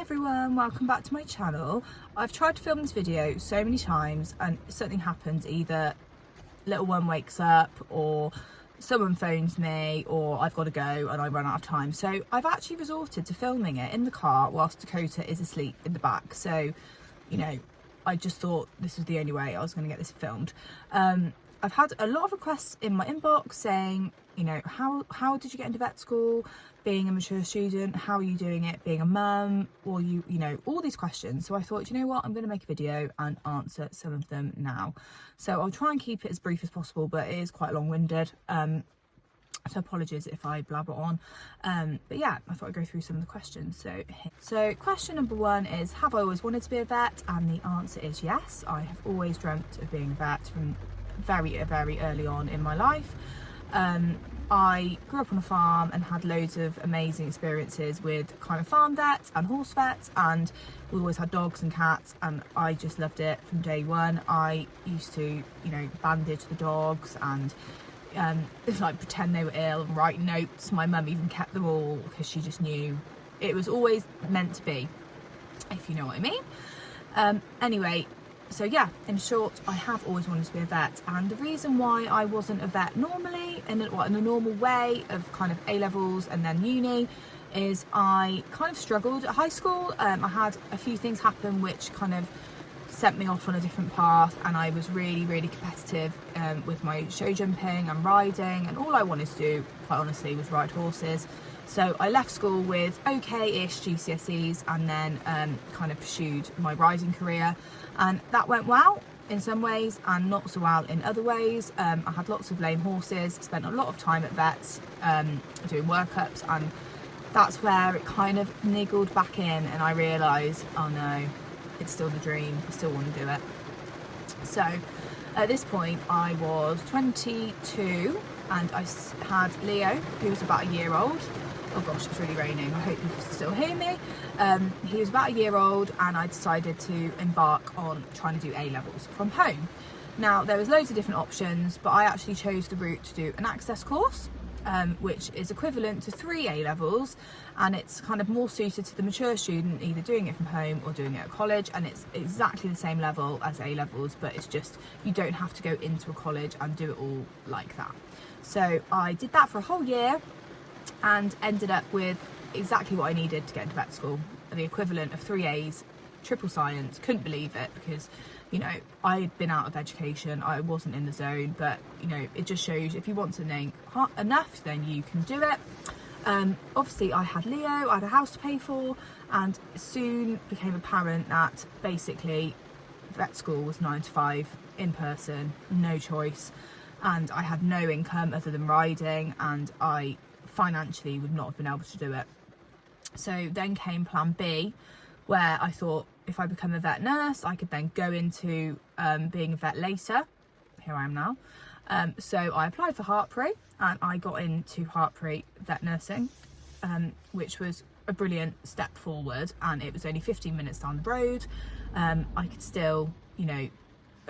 everyone, welcome back to my channel. I've tried to film this video so many times and something happens, either little one wakes up or someone phones me or I've got to go and I run out of time. So I've actually resorted to filming it in the car whilst Dakota is asleep in the back. So, you know, I just thought this was the only way I was going to get this filmed. I've had a lot of requests in my inbox saying, you know, how did you get into vet school, being a mature student, how are you doing it, being a mum, or you know, all these questions. So I thought, you know what, I'm going to make a video and answer some of them now. So I'll try and keep it as brief as possible, but it is quite long-winded. So apologies if I blabber on. But yeah, I thought I'd go through some of the questions. So question number one is, have I always wanted to be a vet? And the answer is yes. I have always dreamt of being a vet from very early on in my life. I grew up on a farm and had loads of amazing experiences with kind of farm vets and horse vets, and we always had dogs and cats, and I just loved it from day one. I used to, you know, bandage the dogs and like pretend they were ill and write notes. My mum even kept them all because she just knew it was always meant to be, if you know what I mean. Anyway, so yeah, in short, I have always wanted to be a vet, and the reason why I wasn't a vet normally, in a normal way of kind of A-levels and then uni, is I kind of struggled at high school. I had a few things happen which kind of sent me off on a different path, and I was really competitive with my show jumping and riding, and all I wanted to do, quite honestly, was ride horses. So I left school with okay-ish GCSEs and then kind of pursued my riding career, and that went well in some ways and not so well in other ways. I had lots of lame horses, spent a lot of time at vets doing workups, and that's where it kind of niggled back in, and I realised, oh no, it's still the dream, I still want to do it. So at this point I was 22 and I had Leo, who was about a year old. Oh gosh, it's really raining, I hope you can still hear me. He was about a year old, and I decided to embark on trying to do A-levels from home. Now there was loads of different options, but I actually chose the route to do an access course, which is equivalent to 3 A-levels, and it's kind of more suited to the mature student, either doing it from home or doing it at college, and it's exactly the same level as A-levels, but it's just you don't have to go into a college and do it all like that. So I did that for a whole year and ended up with exactly what I needed to get into vet school, the equivalent of 3 A's, triple science. Couldn't believe it because, you know, I'd been out of education, I wasn't in the zone, but you know, it just shows if you want something enough, then you can do it. Obviously I had Leo, I had a house to pay for, and it soon became apparent that basically vet school was 9 to 5 in person, no choice, and I had no income other than riding, and I financially would not have been able to do it. So then came plan B, where I thought if I become a vet nurse, I could then go into being a vet later. Here I am now. So I applied for Hartpury, and I got into Hartpury vet nursing, which was a brilliant step forward, and it was only 15 minutes down the road. I could still, you know,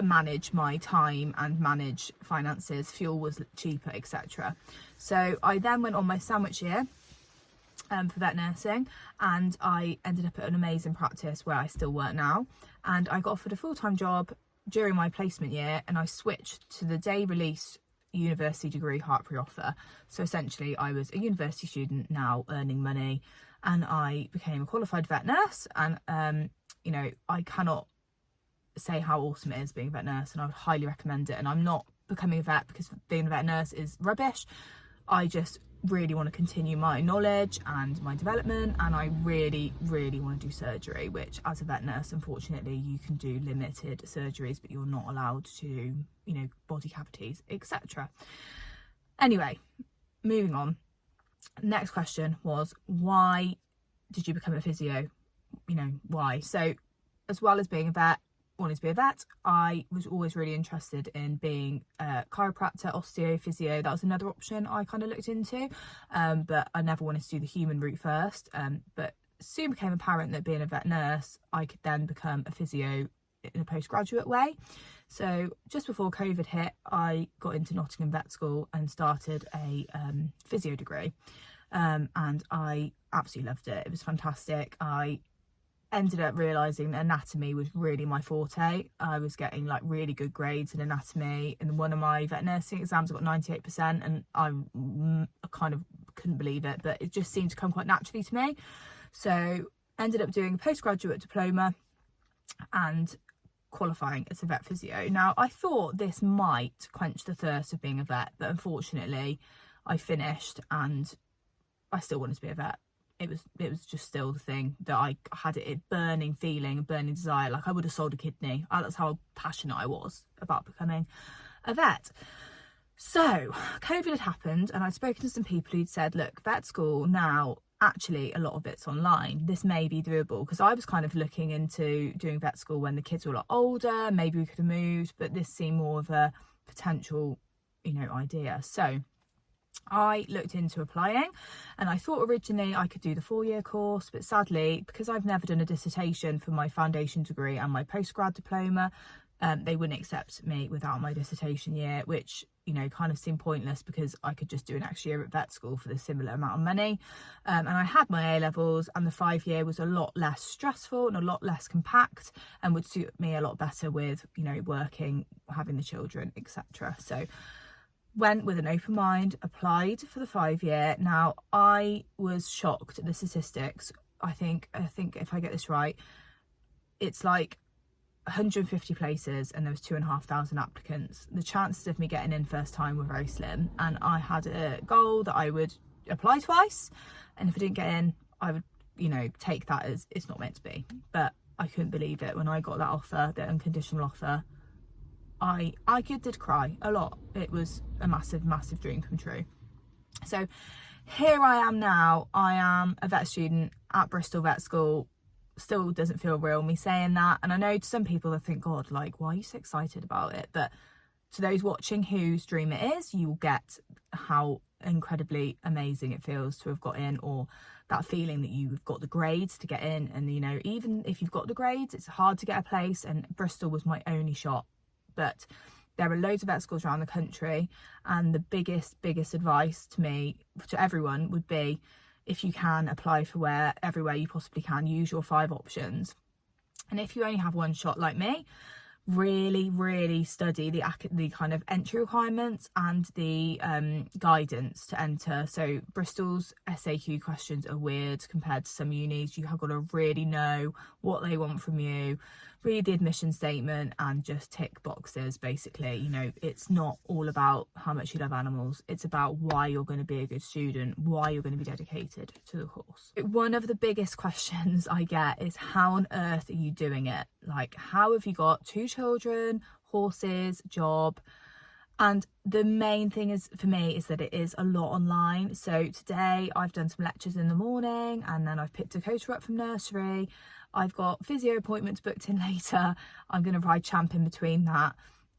manage my time and manage finances, fuel was cheaper, etc. So I then went on my sandwich year for vet nursing, and I ended up at an amazing practice where I still work now, and I got offered a full-time job during my placement year, and I switched to the day release university degree Hartpury offer. So essentially I was a university student now earning money, and I became a qualified vet nurse, and you know, I cannot say how awesome it is being a vet nurse, and I would highly recommend it. And I'm not becoming a vet because being a vet nurse is rubbish. I just really want to continue my knowledge and my development, and I really want to do surgery, which as a vet nurse, unfortunately, you can do limited surgeries, but you're not allowed to, you know, body cavities, etc. Anyway, moving on. Next question was, why did you become a physio? You know, why? So as well as being a vet, wanted to be a vet, I was always really interested in being a chiropractor, osteo, physio. That was another option I kind of looked into, but I never wanted to do the human route first. But soon became apparent that being a vet nurse, I could then become a physio in a postgraduate way. So just before COVID hit, I got into Nottingham Vet School and started a physio degree, and I absolutely loved it. It was fantastic. I ended up realising that anatomy was really my forte. I was getting like really good grades in anatomy. In one of my vet nursing exams, I got 98%, and I kind of couldn't believe it, but it just seemed to come quite naturally to me. So ended up doing a postgraduate diploma and qualifying as a vet physio. Now, I thought this might quench the thirst of being a vet, but unfortunately I finished and I still wanted to be a vet. It was just still the thing that I had, it burning feeling, burning desire, like I would have sold a kidney. That's how passionate I was about becoming a vet. So COVID had happened, and I'd spoken to some people who'd said, look, vet school now, actually a lot of it's online, this may be doable, because I was kind of looking into doing vet school when the kids were a lot older, maybe we could have moved, but this seemed more of a potential, idea. So I looked into applying, and I thought originally I could do the 4-year course, but sadly, because I've never done a dissertation for my foundation degree and my postgrad diploma, they wouldn't accept me without my dissertation year, which kind of seemed pointless, because I could just do an extra year at vet school for the similar amount of money. And I had my A levels, and the 5-year was a lot less stressful and a lot less compact, and would suit me a lot better with working, having the children, etc. So went with an open mind, applied for the 5-year. Now, I was shocked at the statistics. I think if I get this right, it's like 150 places and there was 2,500 applicants. The chances of me getting in first time were very slim, and I had a goal that I would apply twice, and if I didn't get in, I would take that as it's not meant to be. But I couldn't believe it when I got that offer, the unconditional offer. I did cry a lot. It was a massive dream come true. So here I am now. I am a vet student at Bristol Vet School. Still doesn't feel real, me saying that, and I know to some people they think, God, like, why are you so excited about it? But to those watching whose dream it is, you will get how incredibly amazing it feels to have got in, or that feeling that you've got the grades to get in. And even if you've got the grades, it's hard to get a place, and Bristol was my only shot. But there are loads of vet schools around the country, and the biggest advice to everyone would be, if you can, apply for everywhere you possibly can. Use your 5 options, and if you only have one shot like me, really study the kind of entry requirements and the guidance to enter. So Bristol's SAQ questions are weird compared to some unis. You have got to really know what they want from you, read the admission statement, and just tick boxes. Basically, it's not all about how much you love animals, it's about why you're going to be a good student, why you're going to be dedicated to the course. One of the biggest questions I get is, how on earth are you doing it? Like, how have you got 2 children, horses, job? And the main thing is, for me, is that it is a lot online. So today I've done some lectures in the morning, and then I've picked Dakota up from nursery. I've got physio appointments booked in later. I'm going to ride Champ in between that.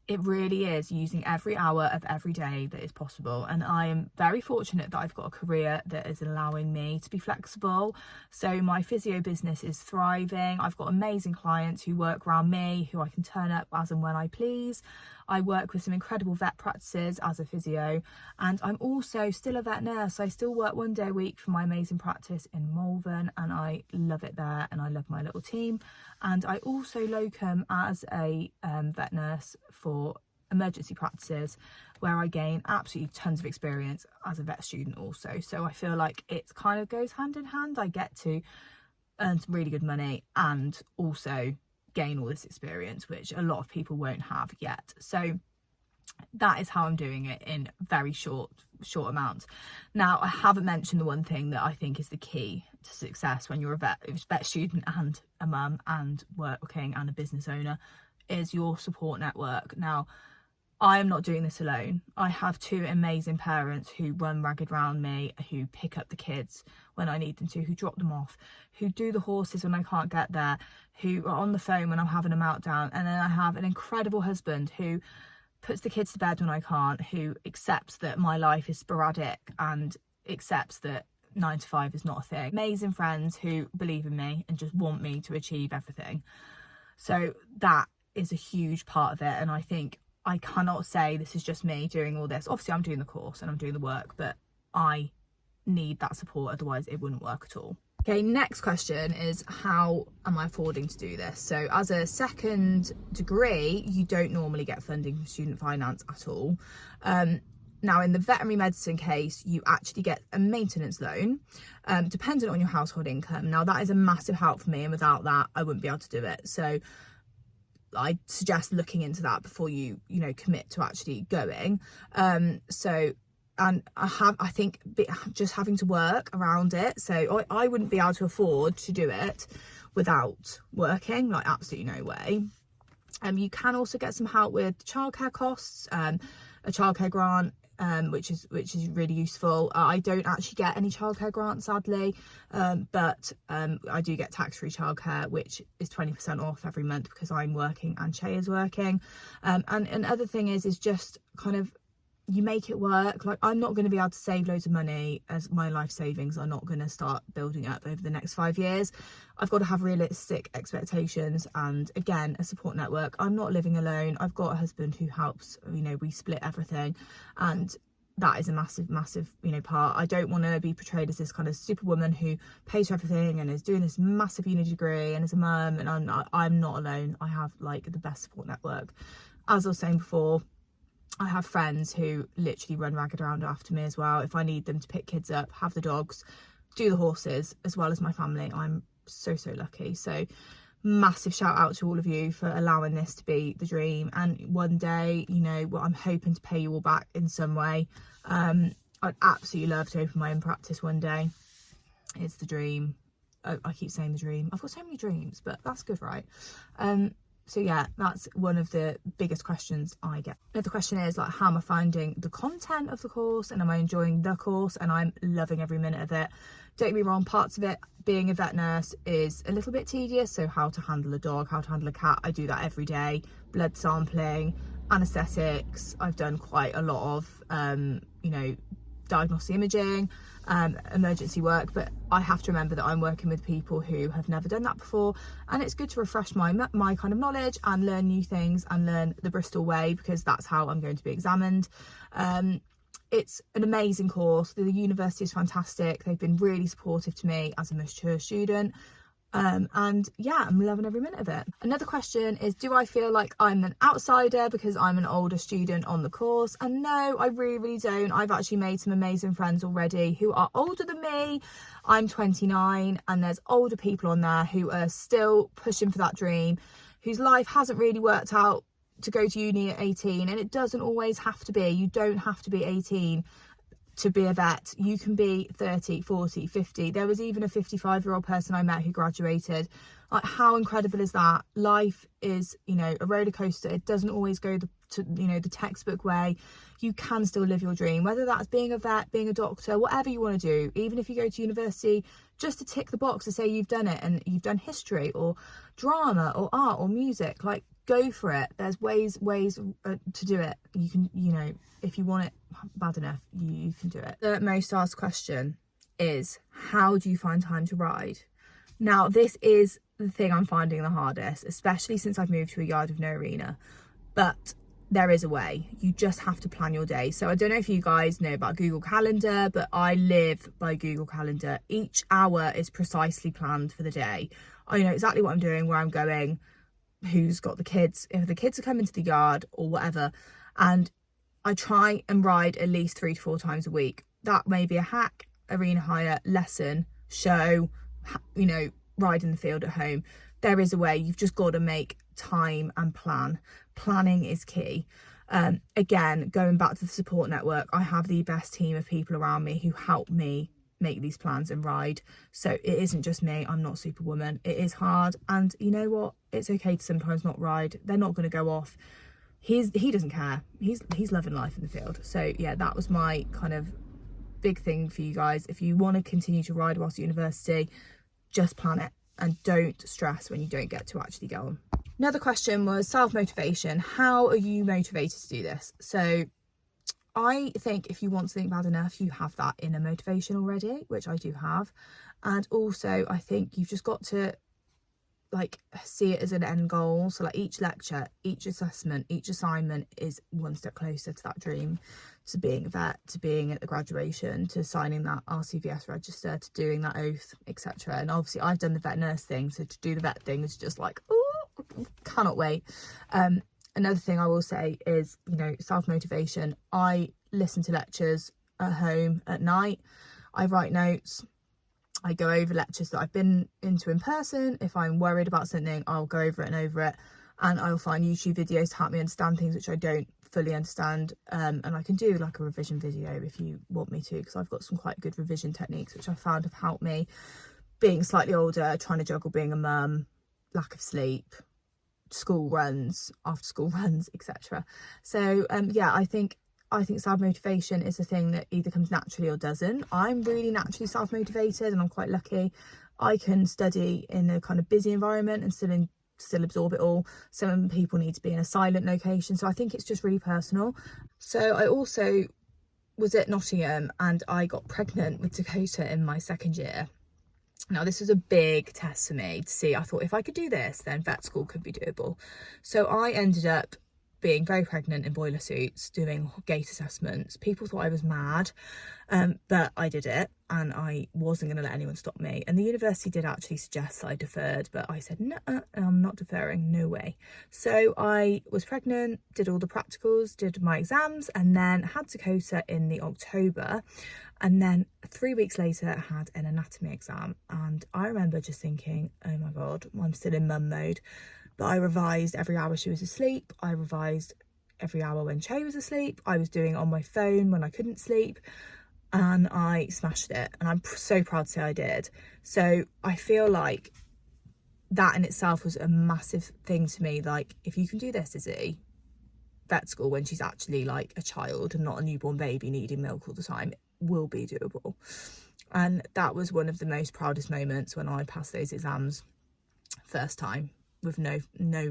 It really is using every hour of every day that is possible, and I am very fortunate that I've got a career that is allowing me to be flexible. So my physio business is thriving. I've got amazing clients who work around me, who I can turn up as and when I please. I work with some incredible vet practices as a physio, and I'm also still a vet nurse. I still work 1 day a week for my amazing practice in Malvern, and I love it there, and I love my little team. And I also locum as a vet nurse for emergency practices, where I gain absolutely tons of experience as a vet student also. So I feel like it kind of goes hand in hand. I get to earn some really good money and also gain all this experience, which a lot of people won't have yet. So that is how I'm doing it in very short amounts. Now, I haven't mentioned the one thing that I think is the key to success when you're a vet student and a mum and working and a business owner, is your support network. Now, I am not doing this alone. I have 2 amazing parents who run ragged around me, who pick up the kids when I need them to, who drop them off, who do the horses when I can't get there, who are on the phone when I'm having a meltdown. And then I have an incredible husband who puts the kids to bed when I can't, who accepts that my life is sporadic and accepts that 9 to 5 is not a thing. Amazing friends who believe in me and just want me to achieve everything. So that is a huge part of it, and I think I cannot say this is just me doing all this. Obviously I'm doing the course and I'm doing the work, but I need that support, otherwise it wouldn't work at all. Okay, next question is, how am I affording to do this? So as a second degree, you don't normally get funding from student finance at all. Now, in the veterinary medicine case, you actually get a maintenance loan, dependent on your household income. Now, that is a massive help for me, and without that, I wouldn't be able to do it. So I suggest looking into that before you commit to actually going. And I think just having to work around it. So I wouldn't be able to afford to do it without working, like absolutely no way. You can also get some help with childcare costs, a childcare grant, which is really useful. I don't actually get any childcare grants, sadly, but I do get tax-free childcare, which is 20% off every month because I'm working and Shay is working. And another thing is just kind of, you make it work. Like, I'm not going to be able to save loads of money, as my life savings are not going to start building up over the next 5 years. I've got to have realistic expectations, and again, a support network. I'm not living alone. I've got a husband who helps, we split everything, and that is a massive part. I don't want to be portrayed as this kind of superwoman who pays for everything and is doing this massive uni degree and is a mum, and I'm not alone. I have like the best support network. As I was saying before, I have friends who literally run ragged around after me as well. If I need them to pick kids up, have the dogs, do the horses, as well as my family, I'm so lucky. So massive shout out to all of you for allowing this to be the dream. And one day, I'm hoping to pay you all back in some way. I'd absolutely love to open my own practice one day. It's the dream. I keep saying the dream. I've got so many dreams, but that's good, right? So yeah, that's one of the biggest questions I get. Another question is like, how am I finding the content of the course, and am I enjoying the course? And I'm loving every minute of it. Don't get me wrong, parts of it, being a vet nurse, is a little bit tedious. So how to handle a dog, how to handle a cat, I do that every day. Blood sampling, anaesthetics, I've done quite a lot of, diagnostic imaging, emergency work, but I have to remember that I'm working with people who have never done that before, and it's good to refresh my kind of knowledge and learn new things and learn the Bristol way, because that's how I'm going to be examined. It's an amazing course. The university is fantastic. They've been really supportive to me as a mature student. And yeah, I'm loving every minute of it. Another question is, do I feel like I'm an outsider because I'm an older student on the course? And no, I really don't. I've actually made some amazing friends already who are older than me. I'm 29, and there's older people on there who are still pushing for that dream, whose life hasn't really worked out to go to uni at 18. And it doesn't always have to be. You don't have to be 18 to be a vet. You can be 30, 40, 50. There was even a 55-year-old person I met who graduated. Like, how incredible is that? Life is, a roller coaster. It doesn't always go the textbook way. You can still live your dream, whether that's being a vet, being a doctor, whatever you want to do. Even if you go to university just to tick the box to say you've done it, and you've done history or drama or art or music, like, go for it. There's ways to do it. You can, if you want it bad enough, you can do it. The most asked question is, how do you find time to ride? Now, this is the thing I'm finding the hardest, especially since I've moved to a yard with no arena. But there is a way. You just have to plan your day. So I don't know if you guys know about Google Calendar, but I live by Google Calendar. Each hour is precisely planned for the day. I know exactly what I'm doing, where I'm going, who's got the kids, if the kids are coming to the yard or whatever. And I try and ride at least 3 to 4 times a week. That may be a hack, arena hire, lesson, show, ride in the field at home. There is a way. You've just got to make time and plan. Planning is key. Again, going back to the support network, I have the best team of people around me who help me make these plans and ride. So it isn't just me. I'm not superwoman. It is hard, and you know what? It's okay to sometimes not ride. They're not going to go off. He doesn't care. He's loving life in the field. So yeah, that was my kind of big thing for you guys. If you want to continue to ride whilst at university, just plan it and don't stress when you don't get to actually go on. Another question was self-motivation. How are you motivated to do this? So I think if you want something bad enough, you have that inner motivation already, which I do have. And also, I think you've just got to like see it as an end goal. So like each lecture, each assessment, each assignment is one step closer to that dream, to being a vet, to being at the graduation, to signing that RCVS register, to doing that oath, etc. And obviously I've done the vet nurse thing, so to do the vet thing is just like, oh, cannot wait. Another thing I will say is, you know, self-motivation. I listen to lectures at home at night. I write notes. I go over lectures that I've been into in person. If I'm worried about something, I'll go over it and over it. And I'll find YouTube videos to help me understand things which I don't fully understand. And I can do like a revision video if you want me to, because I've got some quite good revision techniques which I found have helped me being slightly older, trying to juggle being a mum, lack of sleep, school runs, after school runs, etc. So yeah, I think self-motivation is a thing that either comes naturally or doesn't. I'm really naturally self-motivated, and I'm quite lucky. I can study in a kind of busy environment and still absorb it all. Some people need to be in a silent location, so I think it's just really personal. So I also was at Nottingham and I got pregnant with Dakota in my second year. Now this was a big test for me to see. I thought if I could do this, then vet school could be doable. So I ended up being very pregnant in boiler suits, doing gait assessments. People thought I was mad, but I did it, and I wasn't going to let anyone stop me. And the university did actually suggest that I deferred, but I said, no, I'm not deferring, no way. So I was pregnant, did all the practicals, did my exams, and then had Dakota in the October. And then 3 weeks later, I had an anatomy exam. And I remember just thinking, oh my God, I'm still in mum mode. But I revised every hour she was asleep. I revised every hour when Che was asleep. I was doing it on my phone when I couldn't sleep. And I smashed it. And I'm so proud to say I did. So I feel like that in itself was a massive thing to me. Like, if you can do this, Izzy, vet school when she's actually like a child and not a newborn baby needing milk all the time, it will be doable. And that was one of the most proudest moments when I passed those exams first time, with no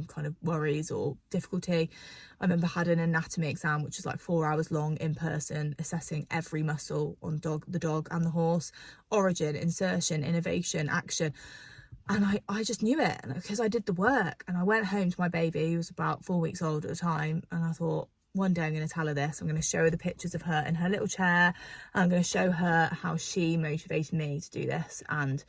kind of worries or difficulty. I remember had an anatomy exam which was like 4 hours long in person, assessing every muscle on the dog and the horse, origin, insertion, innervation, action. And I just knew it because I did the work. And I went home to my baby, who was about 4 weeks old at the time, and I thought, one day I'm going to tell her this. I'm going to show her the pictures of her in her little chair. I'm going to show her how she motivated me to do this and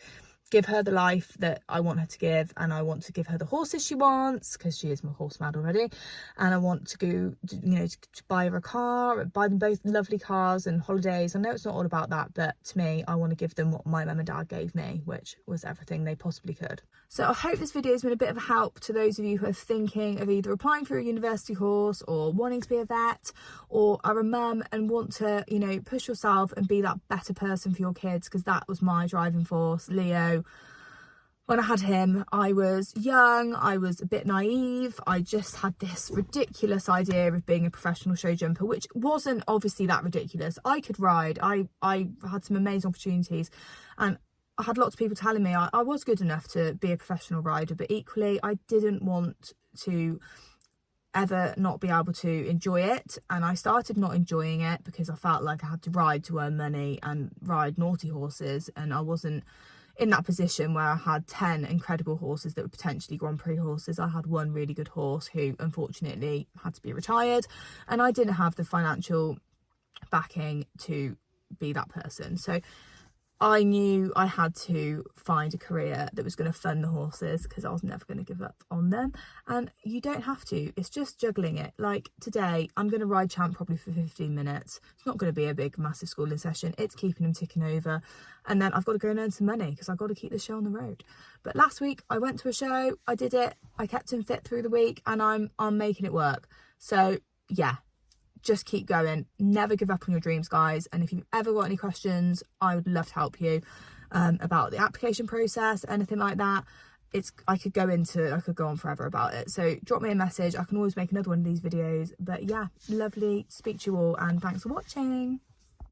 give her the life that I want her to give. And I want to give her the horses she wants, because she is my horse mad already. And I want to go, you know, to buy her a car, buy them both lovely cars and holidays. I know it's not all about that, but to me, I want to give them what my mum and dad gave me, which was everything they possibly could. So I hope this video has been a bit of a help to those of you who are thinking of either applying for a university course or wanting to be a vet, or are a mum and want to, you know, push yourself and be that better person for your kids, because that was my driving force. Leo, when I had him, I was young, I was a bit naive, I just had this ridiculous idea of being a professional show jumper, which wasn't obviously that ridiculous. I could ride, I had some amazing opportunities, and I had lots of people telling me I was good enough to be a professional rider, but equally I didn't want to ever not be able to enjoy it. And I started not enjoying it because I felt like I had to ride to earn money and ride naughty horses, and I wasn't in that position where I had 10 incredible horses that were potentially Grand Prix horses. I had one really good horse who unfortunately had to be retired, and I didn't have the financial backing to be that person. So I knew I had to find a career that was going to fund the horses, because I was never going to give up on them. And you don't have to, it's just juggling it. Like today, I'm going to ride Champ probably for 15 minutes. It's not going to be a big, massive schooling session. It's keeping him ticking over. And then I've got to go and earn some money because I've got to keep the show on the road. But last week I went to a show, I did it, I kept him fit through the week, and I'm making it work. So yeah, just keep going, never give up on your dreams, guys. And if you've ever got any questions, I would love to help you about the application process, anything like that. I could go on forever about it, so drop me a message. I can always make another one of these videos. But yeah, lovely to speak to you all, and thanks for watching.